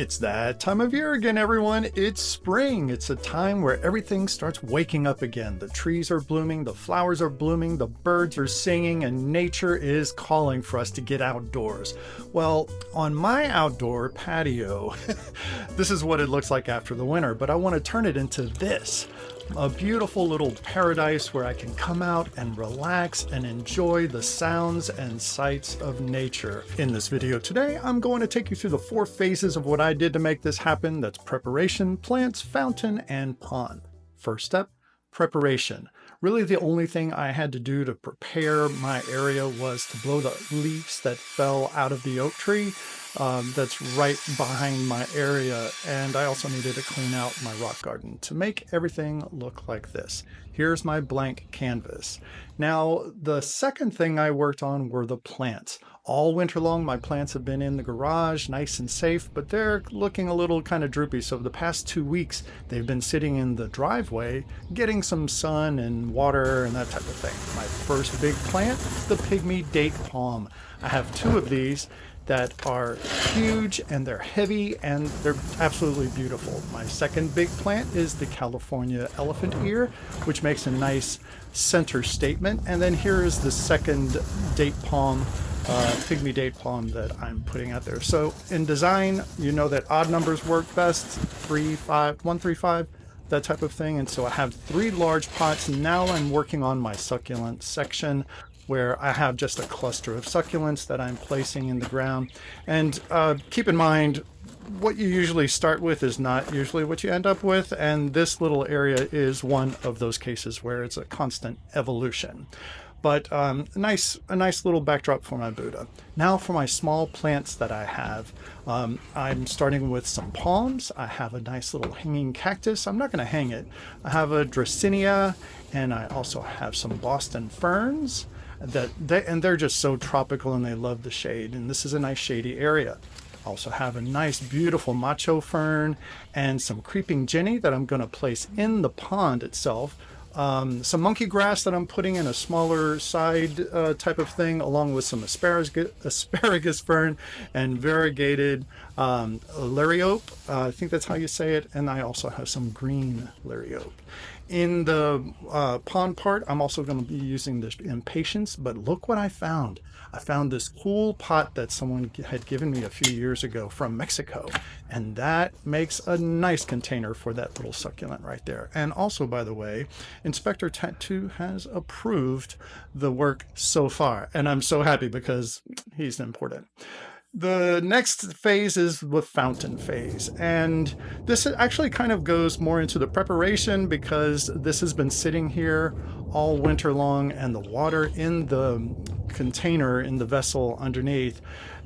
It's that time of year again, everyone. It's spring. It's a time where everything starts waking up again. The trees are blooming, the flowers are blooming, the birds are singing, and nature is calling for us to get outdoors. Well, on my outdoor patio, this is what it looks like after the winter, but I want to turn it into this. A beautiful little paradise where I can come out and relax and enjoy the sounds and sights of nature. In this video today, I'm going to take you through the 4 phases of what I did to make this happen. That's preparation, plants, fountain, and pond. First step, preparation. Really the only thing I had to do to prepare my area was to blow the leaves that fell out of the oak tree that's right behind my area, and I also needed to clean out my rock garden to make everything look like this. Here's my blank canvas. Now, the second thing I worked on were the plants. All winter long, my plants have been in the garage, nice and safe, but they're looking a little kind of droopy. So the past 2 weeks, they've been sitting in the driveway, getting some sun and water and that type of thing. My first big plant, the pygmy date palm. I have 2 of these that are huge and they're heavy and they're absolutely beautiful. My second big plant is the California elephant ear, which makes a nice center statement. And then here is the second date palm, pygmy date palm that I'm putting out there. So in design, you know that odd numbers work best, 3, 5, 1, 3, 5, that type of thing. And so I have 3 large pots. Now I'm working on my succulent section, where I have just a cluster of succulents that I'm placing in the ground. And keep in mind, what you usually start with is not usually what you end up with, and this little area is one of those cases where it's a constant evolution. But a nice little backdrop for my Buddha. Now for my small plants that I have, I'm starting with some palms. I have a nice little hanging cactus. I'm not going to hang it. I have a dracaena, and I also have some Boston ferns. They're just so tropical and they love the shade, and this is a nice shady area. Also have a nice beautiful macho fern and some creeping jenny that I'm going to place in the pond itself. Some monkey grass that I'm putting in a smaller side type of thing, along with some asparagus fern and variegated liriope. I think that's how you say it. And I also have some green liriope. In the pond part, I'm also going to be using this impatiens, but look what I found. I found this cool pot that someone had given me a few years ago from Mexico, and that makes a nice container for that little succulent right there. And also, by the way, Inspector Tattoo has approved the work so far, and I'm so happy because he's important. The next phase is the fountain phase, and this actually kind of goes more into the preparation because this has been sitting here all winter long, and the water in the container in the vessel underneath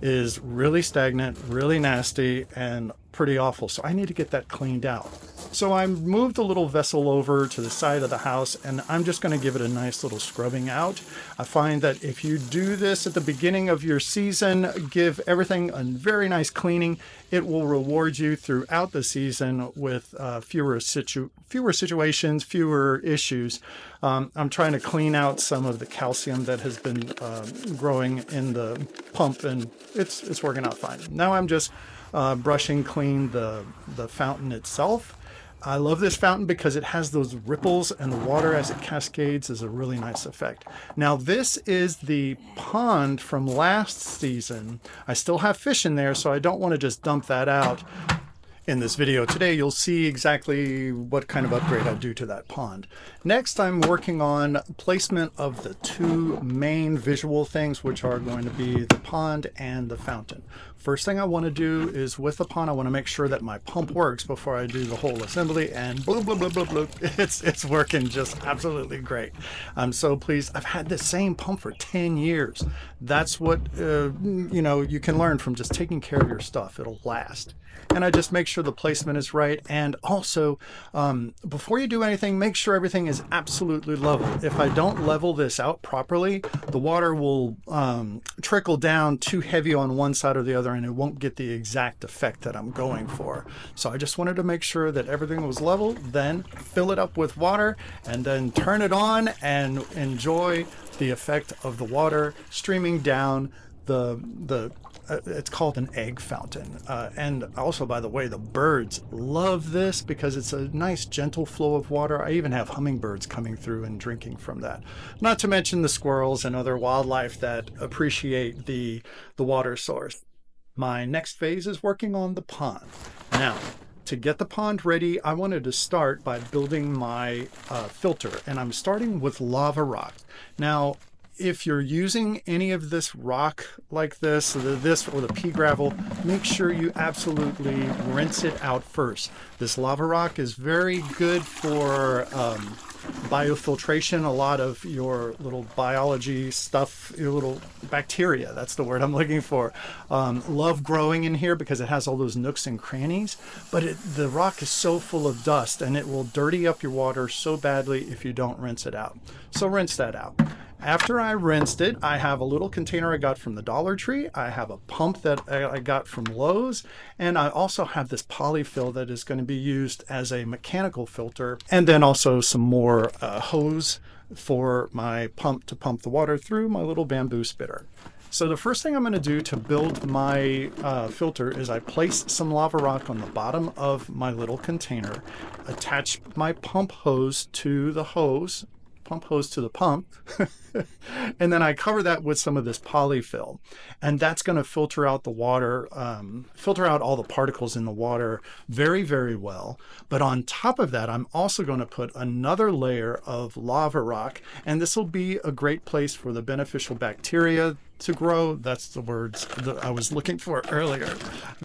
is really stagnant, really nasty, and pretty awful. So I need to get that cleaned out. So I moved the little vessel over to the side of the house, and I'm just going to give it a nice little scrubbing out. I find that if you do this at the beginning of your season, give everything a very nice cleaning, it will reward you throughout the season with fewer situations, fewer issues. I'm trying to clean out some of the calcium that has been growing in the pump, and it's working out fine. Now I'm just brushing clean the fountain itself. I love this fountain because it has those ripples, and the water as it cascades is a really nice effect. Now this is the pond from last season. I still have fish in there, so I don't want to just dump that out. In this video today, you'll see exactly what kind of upgrade I do to that pond. Next, I'm working on placement of the 2 main visual things, which are going to be the pond and the fountain. First thing I want to do is with the pond, I want to make sure that my pump works before I do the whole assembly, and bloop, bloop, bloop, bloop, bloop. It's working just absolutely great. I'm so pleased. I've had the same pump for 10 years. That's what, you can learn from just taking care of your stuff. It'll last. And I just make sure the placement is right. And also, before you do anything, make sure everything is absolutely level. If I don't level this out properly, the water will trickle down too heavy on one side or the other, and it won't get the exact effect that I'm going for. So I just wanted to make sure that everything was level, then fill it up with water, and then turn it on and enjoy the effect of the water streaming down the it's called an egg fountain. And also, by the way, the birds love this because it's a nice gentle flow of water. I even have hummingbirds coming through and drinking from that. Not to mention the squirrels and other wildlife that appreciate the water source. My next phase is working on the pond. Now, to get the pond ready, I wanted to start by building my filter, and I'm starting with lava rock. Now, if you're using any of this rock like this or the pea gravel, make sure you absolutely rinse it out first. This lava rock is very good for biofiltration. A lot of your little biology stuff, your little bacteria, that's the word I'm looking for, love growing in here because it has all those nooks and crannies. But the rock is so full of dust and it will dirty up your water so badly if you don't rinse it out. So rinse that out. After I rinsed it, I have a little container I got from the Dollar Tree. I have a pump that I got from Lowe's. And I also have this polyfill that is going to be used as a mechanical filter. And then also some more hose for my pump to pump the water through my little bamboo spitter. So the first thing I'm going to do to build my filter is I place some lava rock on the bottom of my little container, attach my pump hose to the pump, and then I cover that with some of this polyfill, and that's going to filter out the water, filter out all the particles in the water very, very well. But on top of that, I'm also going to put another layer of lava rock, and this will be a great place for the beneficial bacteria to grow. That's the words that I was looking for earlier.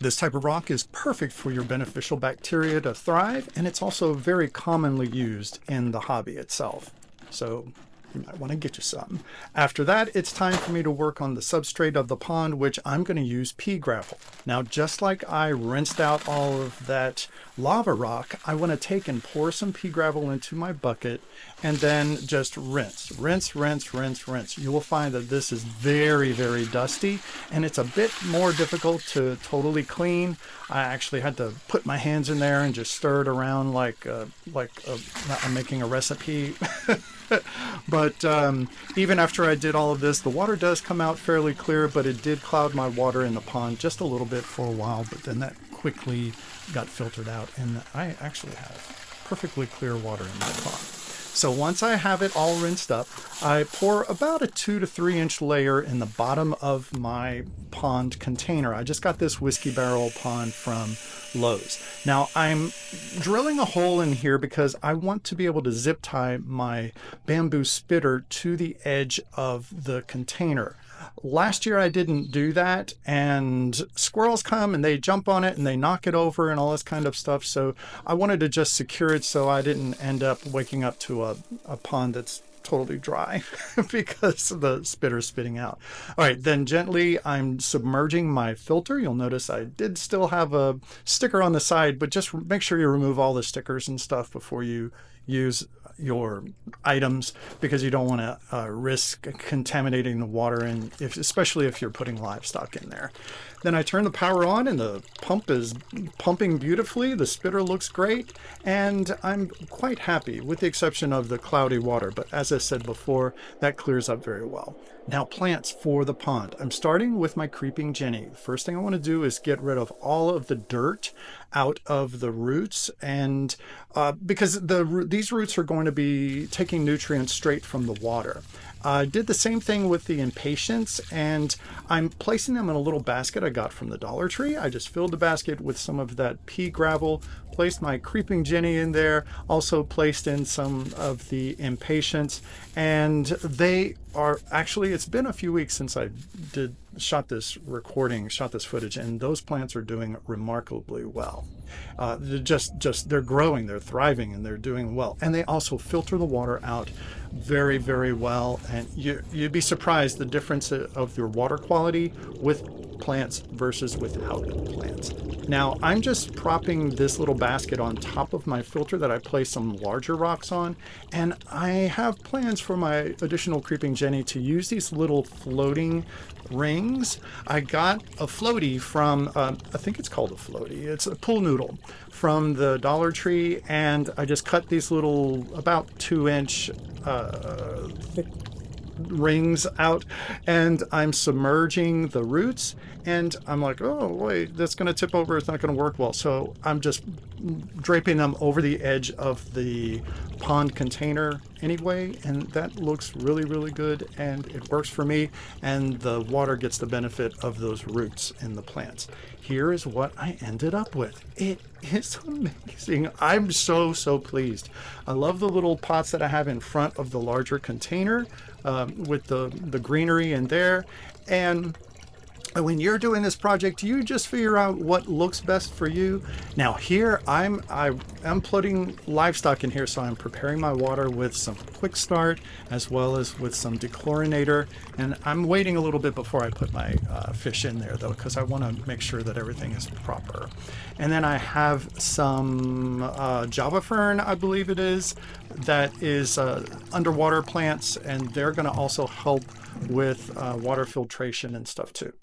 This type of rock is perfect for your beneficial bacteria to thrive, and it's also very commonly used in the hobby itself. So you might want to get you some. After that, it's time for me to work on the substrate of the pond, which I'm going to use pea gravel. Now, just like I rinsed out all of that lava rock, I want to take and pour some pea gravel into my bucket and then just rinse. You will find that this is very, very dusty and it's a bit more difficult to totally clean. I actually had to put my hands in there and just stir it around like I'm making a recipe. But even after I did all of this, the water does come out fairly clear, but it did cloud my water in the pond just a little bit for a while, but then that quickly got filtered out, and I actually have perfectly clear water in my pond. So once I have it all rinsed up, I pour about a 2 to 3 inch layer in the bottom of my pond container. I just got this whiskey barrel pond from Lowe's. Now I'm drilling a hole in here because I want to be able to zip tie my bamboo spitter to the edge of the container. Last year I didn't do that, and squirrels come and they jump on it and they knock it over and all this kind of stuff. So I wanted to just secure it so I didn't end up waking up to a pond that's totally dry because the spitter's spitting out. All right, then gently I'm submerging my filter. You'll notice I did still have a sticker on the side, but just make sure you remove all the stickers and stuff before you use your items, because you don't want to risk contaminating the water, and especially if you're putting livestock in there. Then I turn the power on and the pump is pumping beautifully. The spitter looks great, and I'm quite happy with the exception of the cloudy water. But as I said before, that clears up very well. Now, plants for the pond. I'm starting with my creeping Jenny. First thing I want to do is get rid of all of the dirt out of the roots, and because these roots are going to be taking nutrients straight from the water. I did the same thing with the impatiens, and I'm placing them in a little basket I got from the Dollar Tree. I just filled the basket with some of that pea gravel, placed my creeping Jenny in there, also placed in some of the impatiens, and they are actually, it's been a few weeks since I shot this footage, and those plants are doing remarkably well. They're growing, they're thriving, and they're doing well. And they also filter the water out very, very well. And you'd be surprised the difference of your water quality with plants versus without plants. Now, I'm just propping this little basket on top of my filter that I placed some larger rocks on, and I have plans for my additional creeping Jenny to use these little floating rings. I got a floaty from, I think it's called a floaty. It's a pool noodle from the Dollar Tree, and I just cut these little about 2-inch thick rings out, and I'm submerging the roots And I'm like, oh, wait, that's going to tip over. It's not going to work well. So I'm just draping them over the edge of the pond container anyway. And that looks really, really good. And it works for me. And the water gets the benefit of those roots in the plants. Here is what I ended up with. It is amazing. I'm so, so pleased. I love the little pots that I have in front of the larger container with the greenery in there. And when you're doing this project, you just figure out what looks best for you. Now here I'm putting livestock in here, so I'm preparing my water with some quick start as well as with some dechlorinator. And I'm waiting a little bit before I put my fish in there though, because I want to make sure that everything is proper. And then I have some Java fern, I believe it is, that is underwater plants, and they're going to also help with water filtration and stuff too.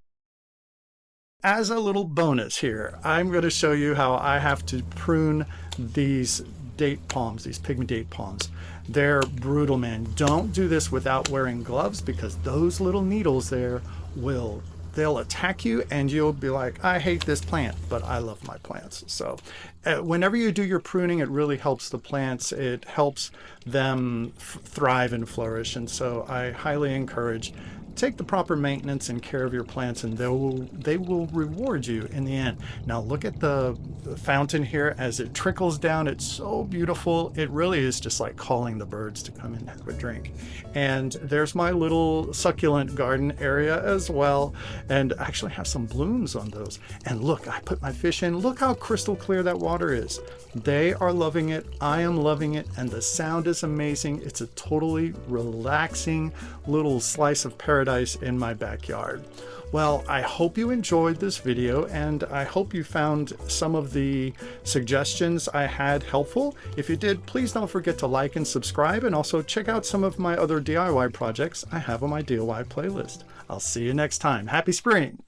As a little bonus here, I'm going to show you how I have to prune these date palms, these pygmy date palms. They're brutal, man. Don't do this without wearing gloves, because those little needles there they'll attack you and you'll be like, I hate this plant, but I love my plants. So whenever you do your pruning, it really helps the plants. It helps them thrive and flourish. And so I highly encourage, take the proper maintenance and care of your plants, and they will reward you in the end. Now look at the fountain here as it trickles down. It's so beautiful. It really is just like calling the birds to come and have a drink. And there's my little succulent garden area as well, and I actually have some blooms on those. And look, I put my fish in. Look how crystal clear that water is. They are loving it. I am loving it, and the sound is amazing. It's a totally relaxing little slice of paradise in my backyard. Well, I hope you enjoyed this video, and I hope you found some of the suggestions I had helpful. If you did, please don't forget to like and subscribe, and also check out some of my other DIY projects I have on my DIY playlist. I'll see you next time. Happy spring!